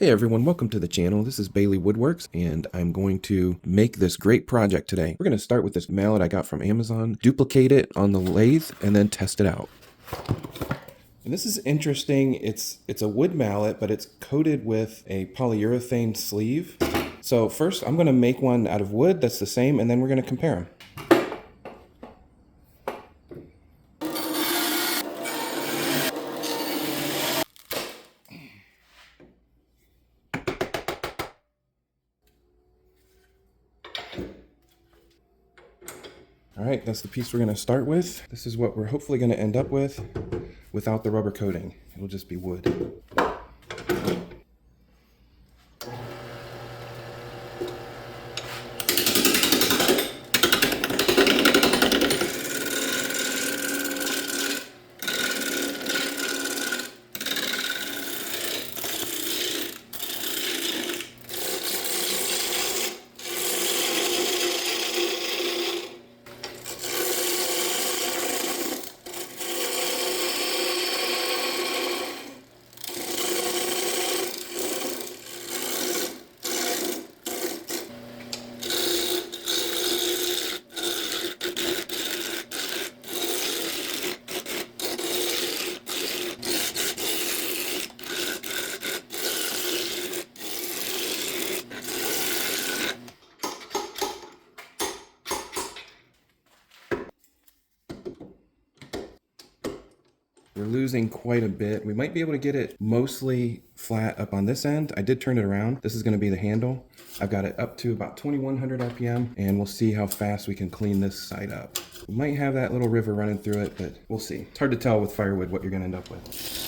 Hey everyone, welcome to the channel. This is Bailey Woodworks and I'm going to make this great project today. We're going to start with this mallet I got from Amazon, duplicate it on the lathe, and then test it out. And this is interesting. It's a wood mallet, but it's coated with a polyurethane sleeve. So first I'm going to make one out of wood that's the same, and then we're going to compare them. All right, that's the piece we're going to start with. This is what we're hopefully going to end up with without the rubber coating. It'll just be wood. We're losing quite a bit. We might be able to get it mostly flat up on this end. I did turn it around. This is going to be the handle. I've got it up to about 2100 RPM, and we'll see how fast we can clean this side up. We might have that little river running through it, but we'll see. It's hard to tell with firewood what you're going to end up with.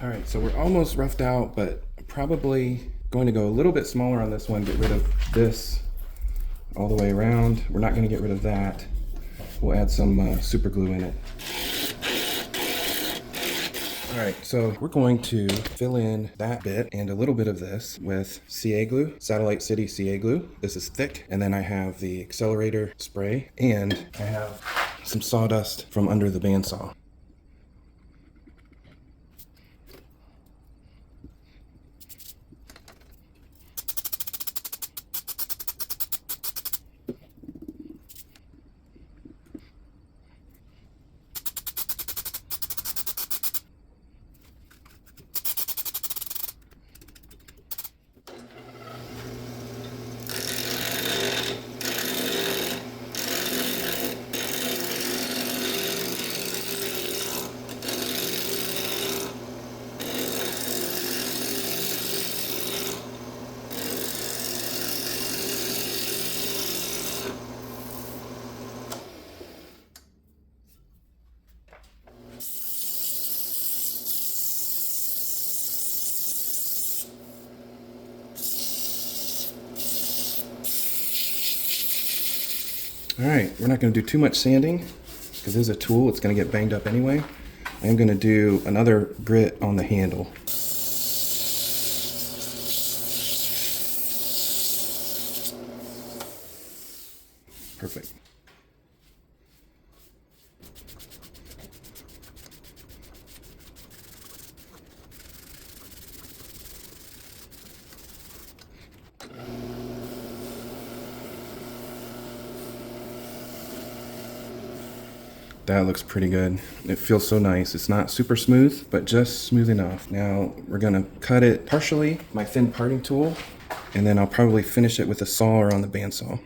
All right, so we're almost roughed out, but probably going to go a little bit smaller on this one, get rid of this all the way around. We're not going to get rid of that. We'll add some super glue in it. All right, so we're going to fill in that bit and a little bit of this with CA glue, Satellite City CA glue. This is thick. And then I have the accelerator spray, and I have some sawdust from under the bandsaw. All right, we're not going to do too much sanding because this is a tool. It's going to get banged up anyway. I am going to do another grit on the handle. Perfect. That looks pretty good. It feels so nice. It's not super smooth, but just smooth enough. Now we're gonna cut it partially, my thin parting tool, and then I'll probably finish it with a saw or on the bandsaw.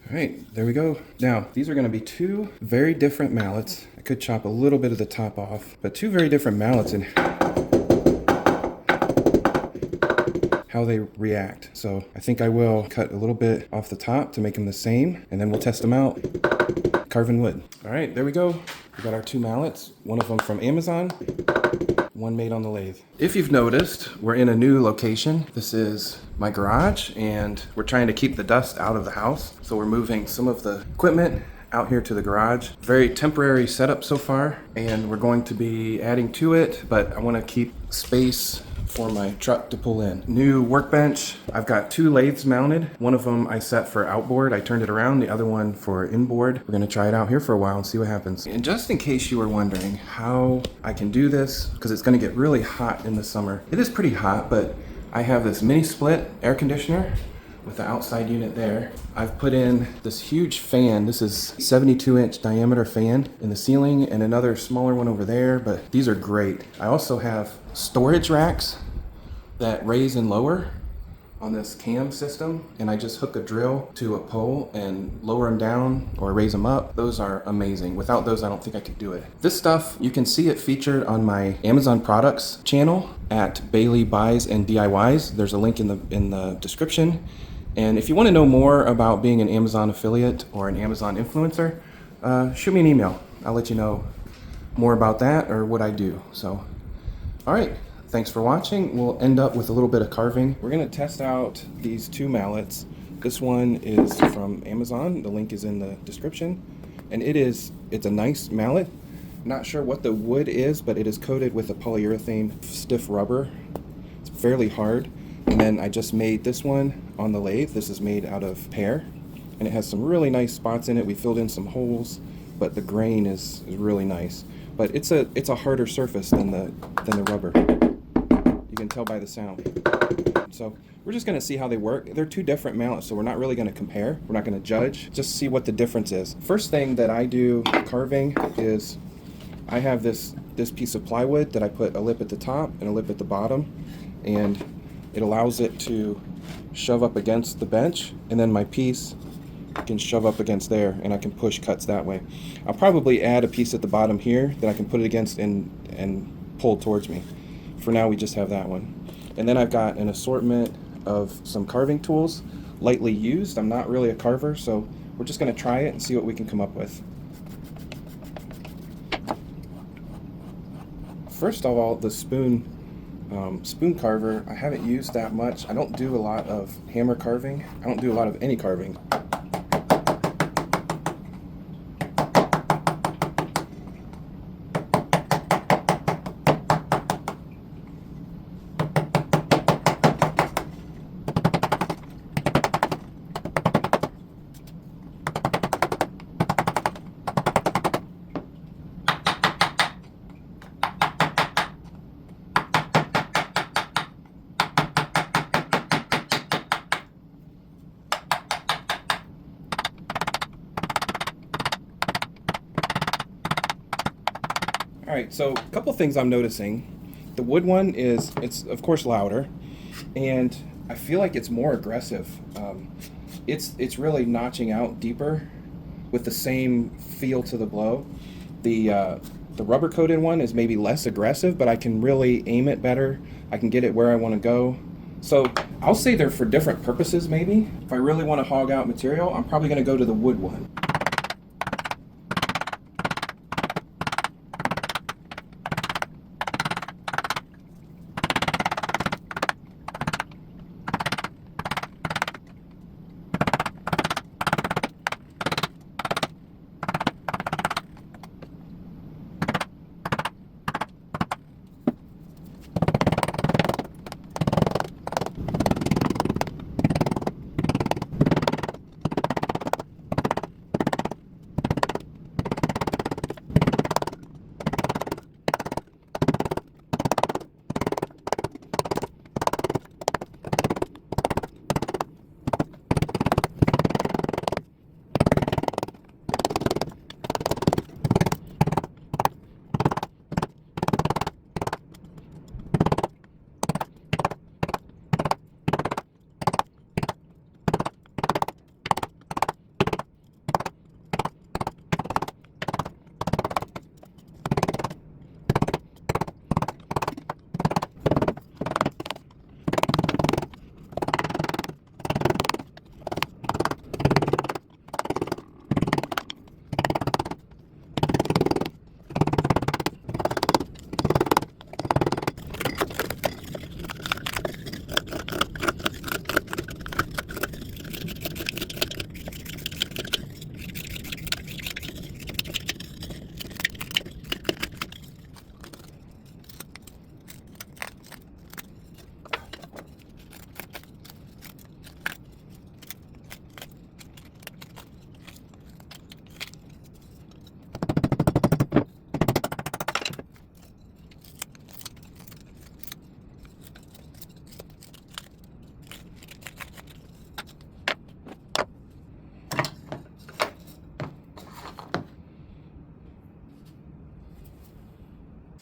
All right, there we go. Now, these are gonna be two very different mallets. I could chop a little bit of the top off, but two very different mallets in how they react. So I think I will cut a little bit off the top to make them the same, and then we'll test them out carving wood. All right, there we go. We got our two mallets, one of them from Amazon, one made on the lathe. If you've noticed, we're in a new location. This is my garage, and we're trying to keep the dust out of the house. So we're moving some of the equipment out here to the garage. Very temporary setup so far, and we're going to be adding to it, but I want to keep space for my truck to pull in. New workbench. I've got two lathes mounted. One of them I set for outboard. I turned it around. The other one for inboard. We're gonna try it out here for a while and see what happens. And just in case you were wondering how I can do this, because it's gonna get really hot in the summer. It is pretty hot, but I have this mini split air conditioner with the outside unit there. I've put in this huge fan. This is 72-inch diameter fan in the ceiling and another smaller one over there, but these are great. I also have storage racks that raise and lower on this cam system, and I just hook a drill to a pole and lower them down or raise them up. Those are amazing. Without those, I don't think I could do it. This stuff, you can see it featured on my Amazon products channel at Bailey Buys and DIYs. There's a link in the description. And if you want to know more about being an Amazon affiliate or an Amazon influencer, shoot me an email. I'll let you know more about that or what I do. So, all right, thanks for watching. We'll end up with a little bit of carving. We're going to test out these two mallets. This one is from Amazon. The link is in the description. And it's a nice mallet. Not sure what the wood is, but it is coated with a polyurethane stiff rubber. It's fairly hard. And then I just made this one on the lathe. This is made out of pear, and it has some really nice spots in it. We filled in some holes, but the grain is really nice. But it's a harder surface than the rubber. You can tell by the sound. So we're just gonna see how they work. They're two different mallets, so we're not really gonna compare. We're not gonna judge, just see what the difference is. First thing that I do carving is I have this piece of plywood that I put a lip at the top and a lip at the bottom, and it allows it to shove up against the bench, and then my piece can shove up against there, and I can push cuts that way. I'll probably add a piece at the bottom here that I can put it against and pull towards me. For now, we just have that one. And then I've got an assortment of some carving tools, lightly used. I'm not really a carver, so we're just gonna try it and see what we can come up with. First of all, the spoon carver, I haven't used that much. I don't do a lot of hammer carving. I don't do a lot of any carving. All right, so a couple things I'm noticing. The wood one it's of course louder, and I feel like it's more aggressive. It's really notching out deeper with the same feel to the blow. The rubber coated one is maybe less aggressive, but I can really aim it better. I can get it where I want to go. So I'll say they're for different purposes maybe. If I really want to hog out material, I'm probably going to go to the wood one.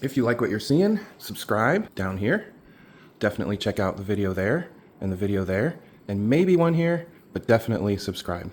If you like what you're seeing, subscribe down here. Definitely check out the video there and the video there, and maybe one here, but definitely subscribe.